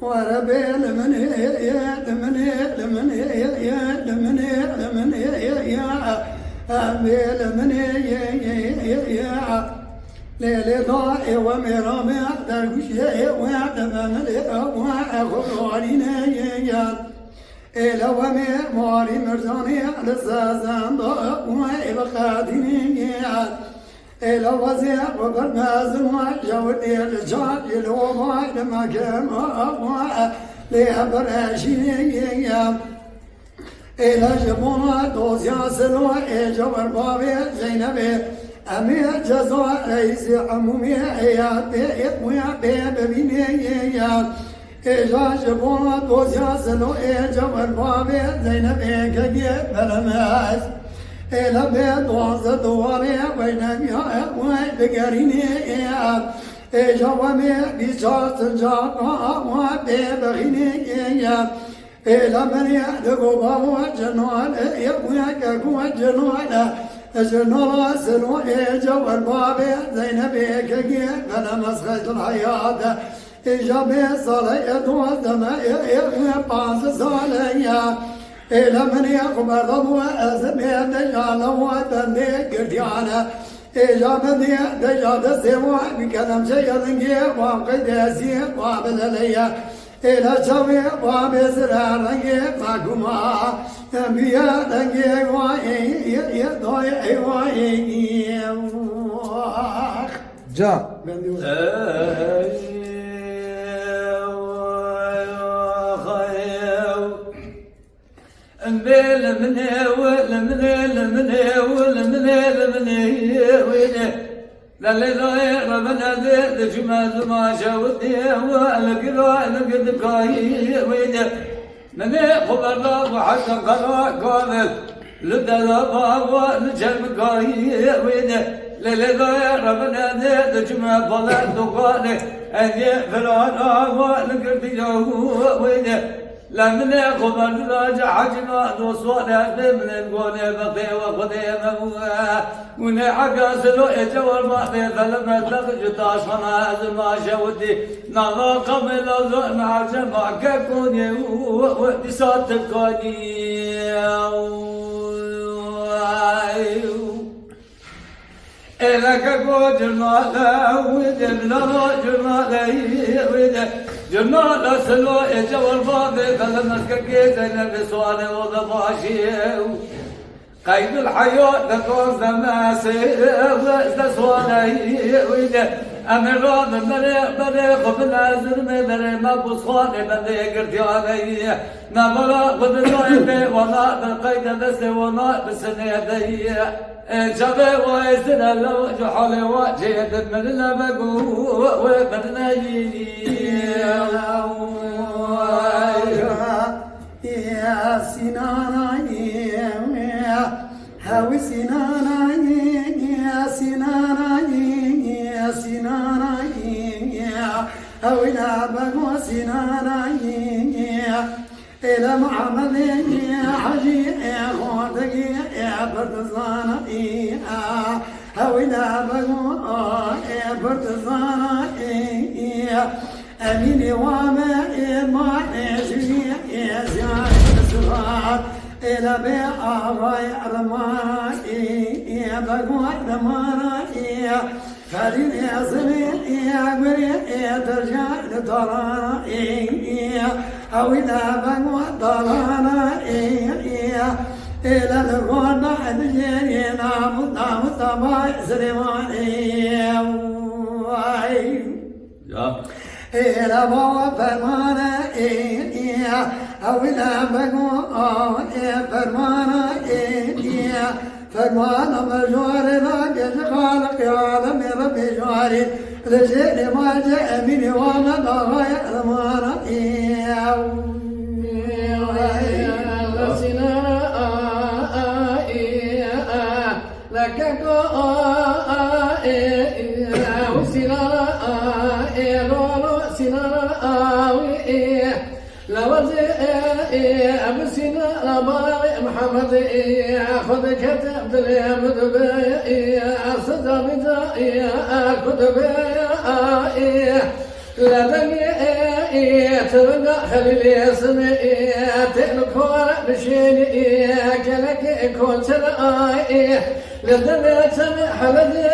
وربي لمن يا لمن يا لمن يا لمن يا لمن يا أبي لمن يا ليلي ضاعي ومرامي درقش ويعتبن وأخذ علينا يا إلى ومي ماري مرزاني للزازان ضاء وإبقاديني يا إلى وزير وبرماز وجودي الجاد الوضع لما كان لأبراشيني إلى جبونا دوزيا سلوى جبر بابي زينبي أمي جزوى رئيس عمومي ويا ببيني إلى جبونا دوزيا سلوى جبر بابي زينبي كجيب بلماس إلى بيت وعزة دواري وينامي وبقريني جوامي بشارة الجارة وببغيني إلى من يدقوا بابو جنوان يبويك كوا جنوان جنوان سلوى جو البابي زينبي كجي فلا مسخة الحياة إجابي صلية وزماء باز صلية إلى من يقبل ضبو أزمي دجال وتنبي قرديانا إجابة دجال سوى بكلام شيء ذنقي وقيد يسير وابللية إلى شوي وبسرع رنقي معكما أنبياء رنقي وإي يضوي وإي جاء لا ربنا ذي جمال ما شاودي لقد كاي ويدا من خبر الله وحتى قال لدى الله نجم كاي ويدا لا ربنا ذي جمال بلا دقال أني فلان لقد يهو ويدا لمن خبر راجع حجنا دوسوانا من القونة بقي وقضي مموها ونحقا سلو يجوال ماضي فلما تلقج تاشفنا ما شودي نظر قبل ذؤن عجمع ككوني وبسات القوني إلك قوج المالا ودم لرجل مالي ودم جمال سلو يجوال ماضي فلما تلقج بسواني وضباشي قيد الحياة تقوز دماسي وستسواني ويدا أمر من قبل أزر من مبصواني من قرتياني نبرا قبل نوعي ونا بالقيد دستي ونا بسنيدي جبه ويسد لو جحالي وجهد من لبقو ومن نجيني يا سناني هاوي سناني يا سناني يا سناني هاوي لابق سناني إلى محمد يا حجي يا خوتك يا برتزاني هاوي لابق يا برتزاني أميني وما نجري يا زياد الصغار إلى بيع راي رمائي يا بقوة رمائي خليل يا زميل يا قريب يا ترجع لطرائي أو إلى بقوة طرائي إلى الغنى الجيري نام طباي سليماني إلى بوا فرمانا أو إلى بقوا فرمانا فرمانا مجوار راجل خالق يا عالم ربي جواري رجل ما جاء مني وانا ضايع رمانا لك أمسنا نباري محمد خذ كتبت لي مدبي أصدر بداي كتب لدني تبقى خليلي سمي تلكور بشيني كلك كنت رأي لدني سمح لدي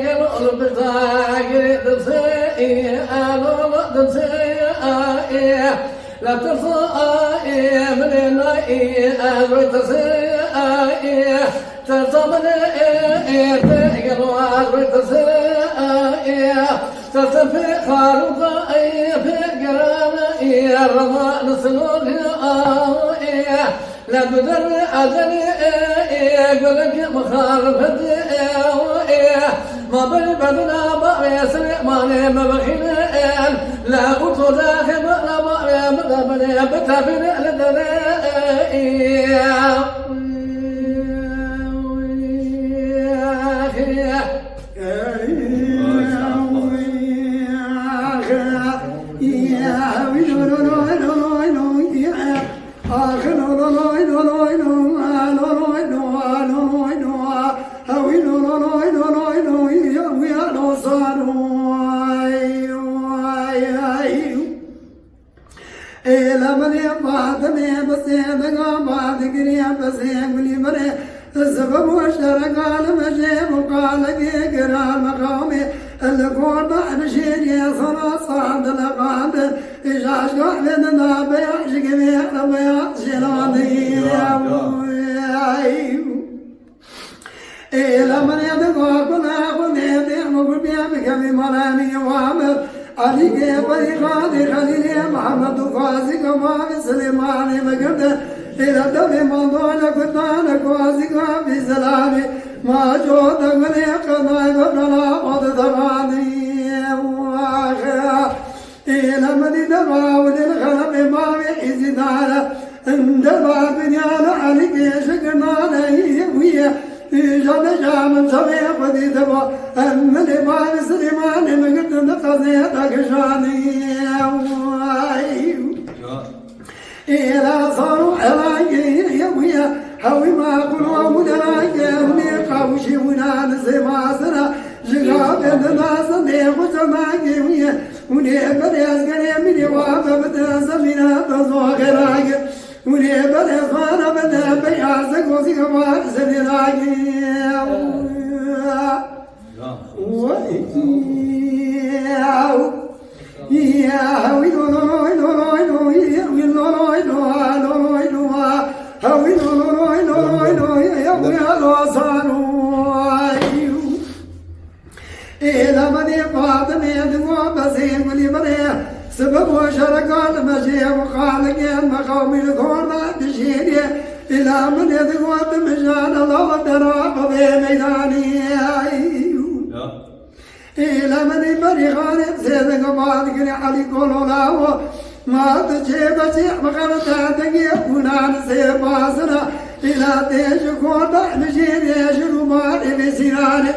قلب بتاعي دمسي ألو دمسي لا ترفعي من النائي أزوي تسيئي ترتمني تقلوا أزوي تسيئي ترتفي خارقائي في قرامي الرضا نسلوني لا تدر أجلي قلك مخالفتي ما بين بدنا بقي سليماني مبخين لا قلت داخل لا بقي مدبني بتفين لدني السبب واشترك على مجيب وقال قرا مقامي الكون بعد شيء صار صعد لقاد إجاش قعدنا بيعشق بيعنا بيعشلاني لمن يدقوا كنا كنا يدعموا بيامك بمراني وعمل علي كيف يقاد خليل محمد فازق ما بسليمان مقدر إذا دبي موضوع لكتان كوازق في سلامي ما جود غني قضاء بدلا قد ثماني واخرا إلى من دبا وللخلق ما بحيز دارا اندبا بنيان عليك يشكنا لي ويا جاب جام سمي قدي دبا أمن بان سليمان مقدم قضيتك شاني إلى صاروا علاقي يويا هوي ما قلوا مدراجي ونقاوشي ونال سماسنا جغاب الناس نيخو سماكي ويا ونقبل يسقني مني وابا بتنسمينا تزوغراجي ونقبل يسوانا بنا بيعزك وسيقوار سنراجي يا هوي لولوي لولوي لولوي هوي لولوي لولوي لولوي هوي لولوي لولوي لولوي يا هوي لوصانوي إلى من فاطمة يدعو بسيم ولمن سبب وشرق المشي وخالق المقام الكون بشيري إلى من يدعو بمجان الله دراب بميداني إلى من بريغان زيدك بعد علي كولولاو ما تجيب شيء مخرطة تجيب ونان سيباسنا إلى تيج كوتا نشير يشرو ماري بسنان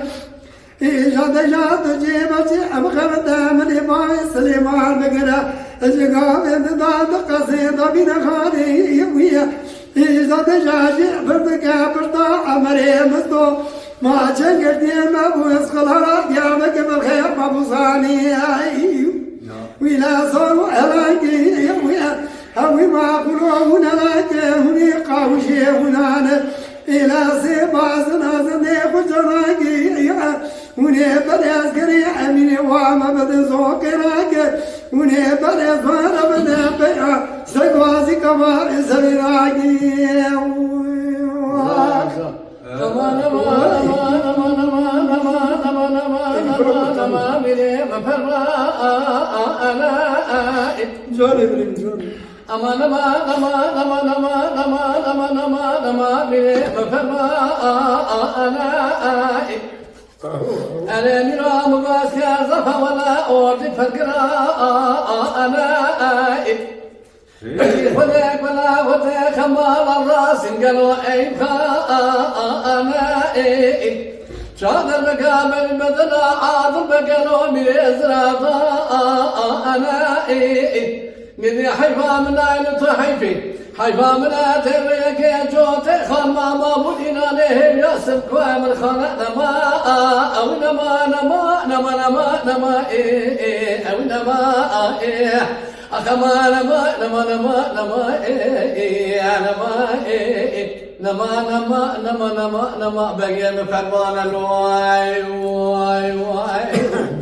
إجاد جاد تجيب شيء مخرطة من باي سليمان بقنا الجقاب انتداد قصيدة بنا خاني يويا إجاد جاد بردك برطا أمري مستو ما شنقر ديما ابو يسخلها ديامك بالخير ابو صاني ولا صاروا علاقي ويا هوي ما قلوا هنا لاك هني قاوشي هنا الى سيباس نازني خجراكي هني برياس قري امين وما بدن زوكراك هني برياس وانا بدن بيع سقوازي كما سريراكي أنا نرام باسكا زفا ولا أورد فكرا أنا خذك ولا خذك خمال الراس قالوا أيبخا أنا شاطر بكامل بدنا عاطل بقالوا ميزرافا أنا قدي حيفا من عين تحيفي حيفا من اتريك جوتي خما ما بدينا له ياسم كوام الخنا نما او نما نما نما نما نما او نما اخما نما نما نما نما نما نما نما نما نما بقي مفرمان الواي واي واي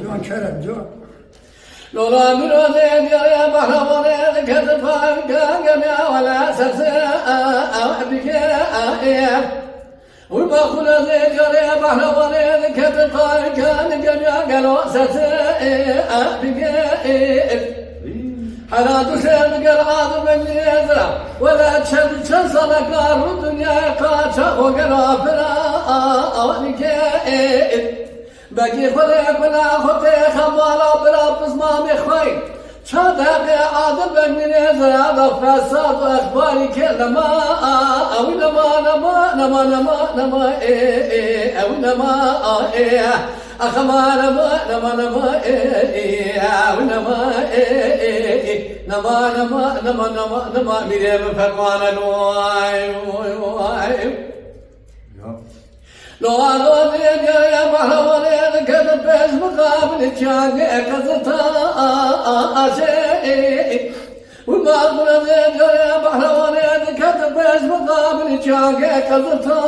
جوان كرم جوان لولا مرودين يا بحرونين كتفان كان ولا سرسا بك والباخل زين يا بحرونين كتفان كان ولا سرسا بك حلا تشرب العظم من يزرع ولا تشد شنصلك نار الدنيا قاطع وقرافنا أولك بقي خلق بلا خطي خمالا بلا بزمام خوي شادق عظم من يزرع ضفر الصاد وأخباري كلما أو نما نما نما نما نما أو نما أخما نما نما نما أو نما نما نما نما نما نما مريم فرمان الواي واي لو أنا يا بحرونين كتب بس مقابل جاني كزتا أشي وما أقول يا بحرونين كتب بس مقابل جاني كزتا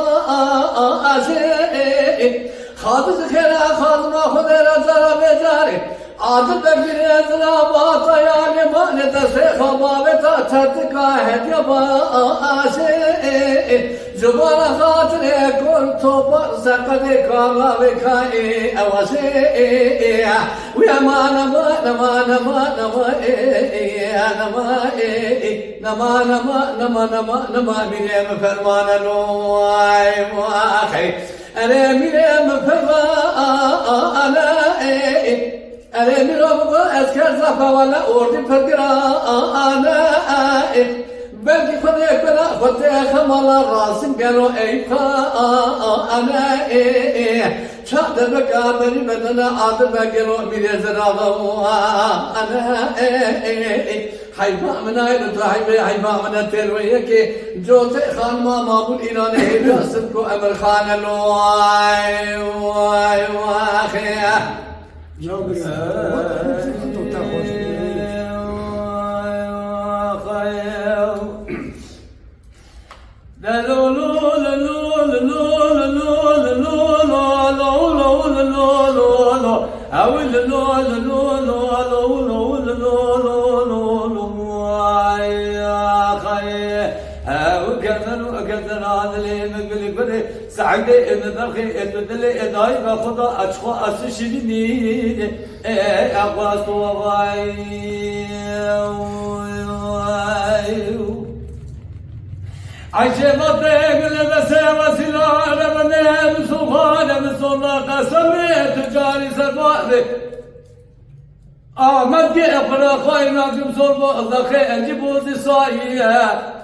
أشي خاطر خير خاطر ما خذ رزق بجاري عادل بكر يزرع باطا يعني ما نتسخ ما بتاتك هدي باشي زبان خاطر كل توبر سقط كما بكاي اواشي ويا ما نما نما نما نما نما نما نما نما نما مريم فرمان الواي واخي انا مريم فرمان انا مريم اذكر زفا ولا اردي فقرا انا بلكي خذيك بلا خذيك خمال الراس قالوا ايقا انا شاد بقابل بدنا عاد بقالوا ميزر انا حيفا من عين طايبه حيفا من الترويك جوت خان ما مابول ايران هي راسكو امر خان الواي واي واخي جوان سعيدة إن درخي إتدلي إداي بخدا أشخا أسشيني أقواس وغاي عشبتك لبسي وسلا لبني بسوخان بسولا قسمي تجاري سربالي آمد كي أقرأ خاينا جمسول بأضخي أجيبوزي صايا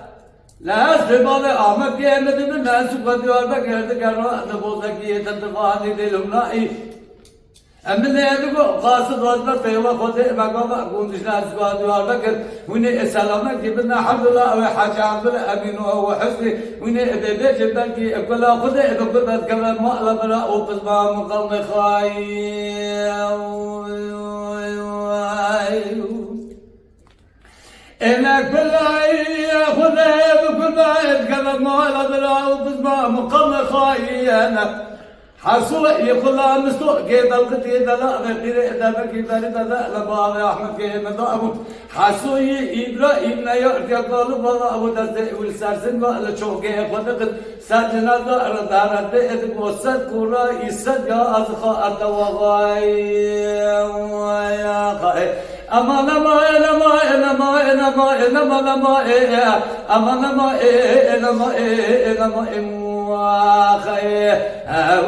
لا استباد آمد كي أمد من ناس قديار بكرد كرا نبوزكي تنتفاني دلمنائي أمن يدكو قاصد وزن فيوا خذ بقى كونش ناس قديار بكر وين السلامة جبنا الحمد لله وحاج عبد الأمين وحسني وين بيبي جبنا كي كل خذ بقى كمان ما لا بلا وقسم مقام خاي إنك بالله خذ بكل كمان ما لا بلا وقسم مقام خاي أنا حصل يقول مستوى كذا القتي لا غير إذا بكي ذا لا لبعض أحمد كذا ضابط حصل إبراهيم نيار يقول بابا أبو دست والسرسن ولا شوكة خدك سجنا دار دار ده وسد كورا يسد يا أزخا أتوغاي يا خاي أما نما نما نما نما نما نما أما نما نما نما واخي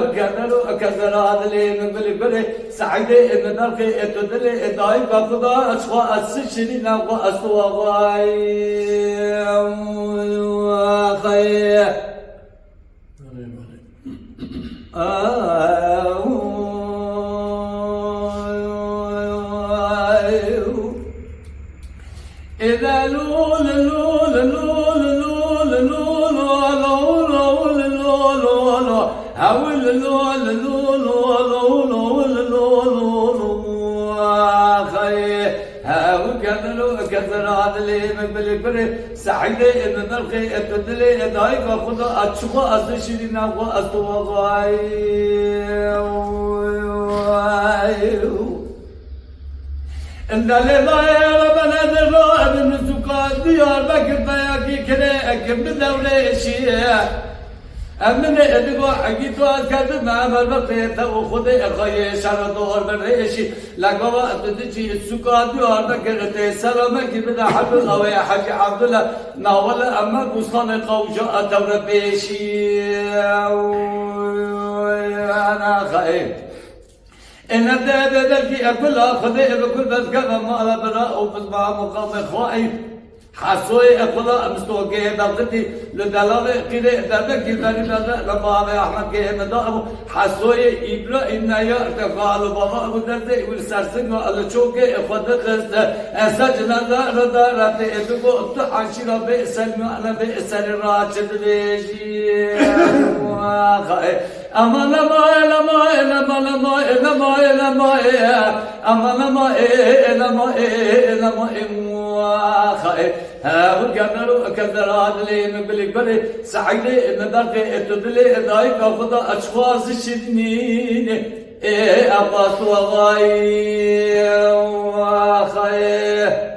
وكذلوا كذل هذا اللي من بالبلي سعيدة إن نرقي تدلي دايم بقضاء أشخاص السجنين وأسوا غاي واخي كذر عدلي مقبل بري سعيدة إن نلقي التدلي دايك خدا أشخا أستشيرين أخو أستوغاي إن لله ربنا ذرا من سكان ديار بكر بياكي كريك بدولة شيء أمن إدقوا حقيتوا كذب مع مربطة وخذ أخي شر دور بريشي لقوا تدجي السكان ديار بكر تسلم كبدا حب الله يا حاج عبد الله ناول أما بستان قوجة دور بيشي أنا خايف إن الداد ذلك أكل أخذ بكل بس كذا ما براء وبسمع مقام خائف حسوي أكل مستوجه دلتي لدلالة كده دلك كذا لما هذا أحمد كه مدام حسوي إبراهيم نيا تقال بابا بدرت والسرسنج على شوكة أخذ خست أسجنا ردارة أبغى تعشير بسلم أنا بسر راشد بيجي أما لما خائف والجمر كذر عدلي من بالكبر سعيد ندرك تدلي دايك أخذ أشخاص الشدنين أباس وغاي خائف